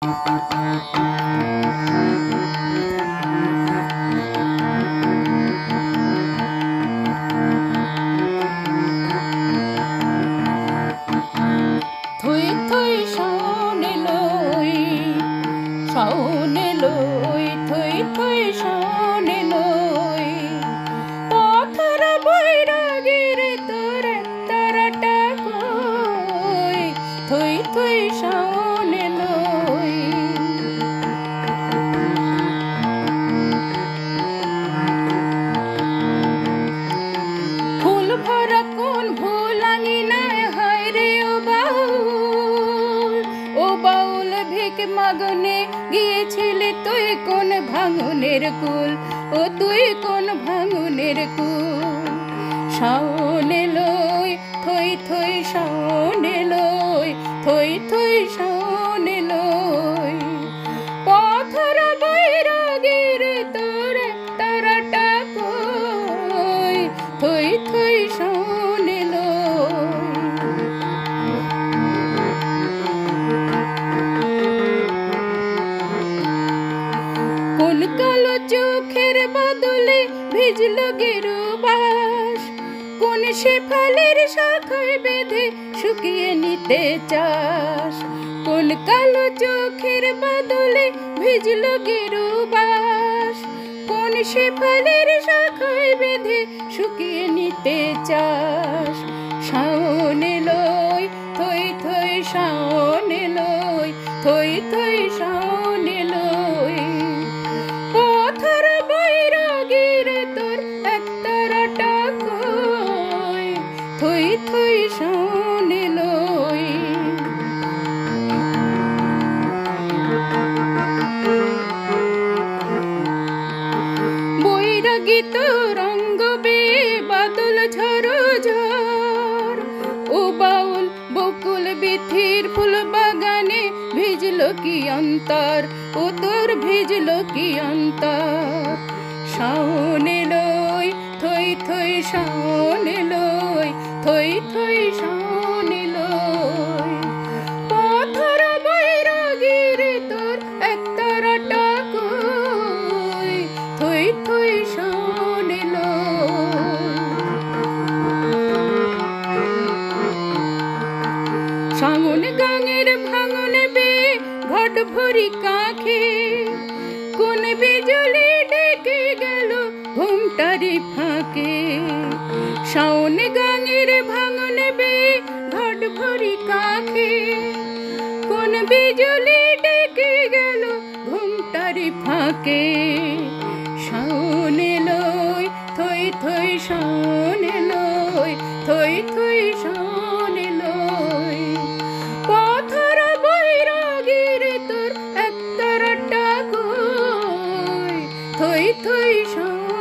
থই থই Shaon alloy, Shaon alloy, থই থই শাওন এলোই। পথর বৈরাগীর তোর তারাটা কই, থই থই শাওন এলোই। ফুল ভরা কোন ভুলাঙিনায় হায় রে ও বাউল, ও বাউল ভিক মাগনে গিয়েছিলি তুই কোন ভাঙনের কুল, ও তুই কোন ভাঙনের কুল। শাওন এলোই, থই থই শাওন এলোই, থই থই শাওন এলোই। পথর বৈরাগীর তোর তারাটা কই, থই থই শাওন এলোই। কোন কালো চোখের বাদলে ভিজল গেরুবাস, কোন শেফালের শাখায় বেঁধে শুকিয়ে নিতে চাস। কোন কালো চোখের বাদলে ভিজল গেরুবাস, কোন শেফালের শাখায় বেঁধে শুকিয়ে নিতে চাস। শাওন এলোই, থই থই শাওন এলোই, থই থই শাওন এলোই। পথর বৈরাগীর তোর একতারাটা কই, থই থই শাওন এলোই। বৈরাগী তোর অঙ্গ বেয়ে বাদল ঝড়ো ঝড়, ও বাউল বকুল বিথির ফুল বাগানে ভিজল কি অন্তর, ও তোর ভিজল কি অন্তর। শাওন এলোই, থই থই শাওন এলোই, থই থই শাওন এলোই। পথর বৈরাগীর তোর একতারাটা কই, থই থই শাওন এলোই। শাওন গাঙের ভাঙন বেয়ে ঘট ভরি কাঁখে, কোন বিজলি ডেকে গেল ঘুমটারি ফাঁকে। শাওন গাঙের ভাঙন বেয়ে ঘট ভরি কাঁখে, কোন বিজলি ডেকে গেল ঘুমটারি ফাঁকে। শাওন এলোই, থই থই শাওন এলোই, থই থই শাওন এলোই। পথর বৈরাগীর তোর একতারাটা কই, থই থই শাওন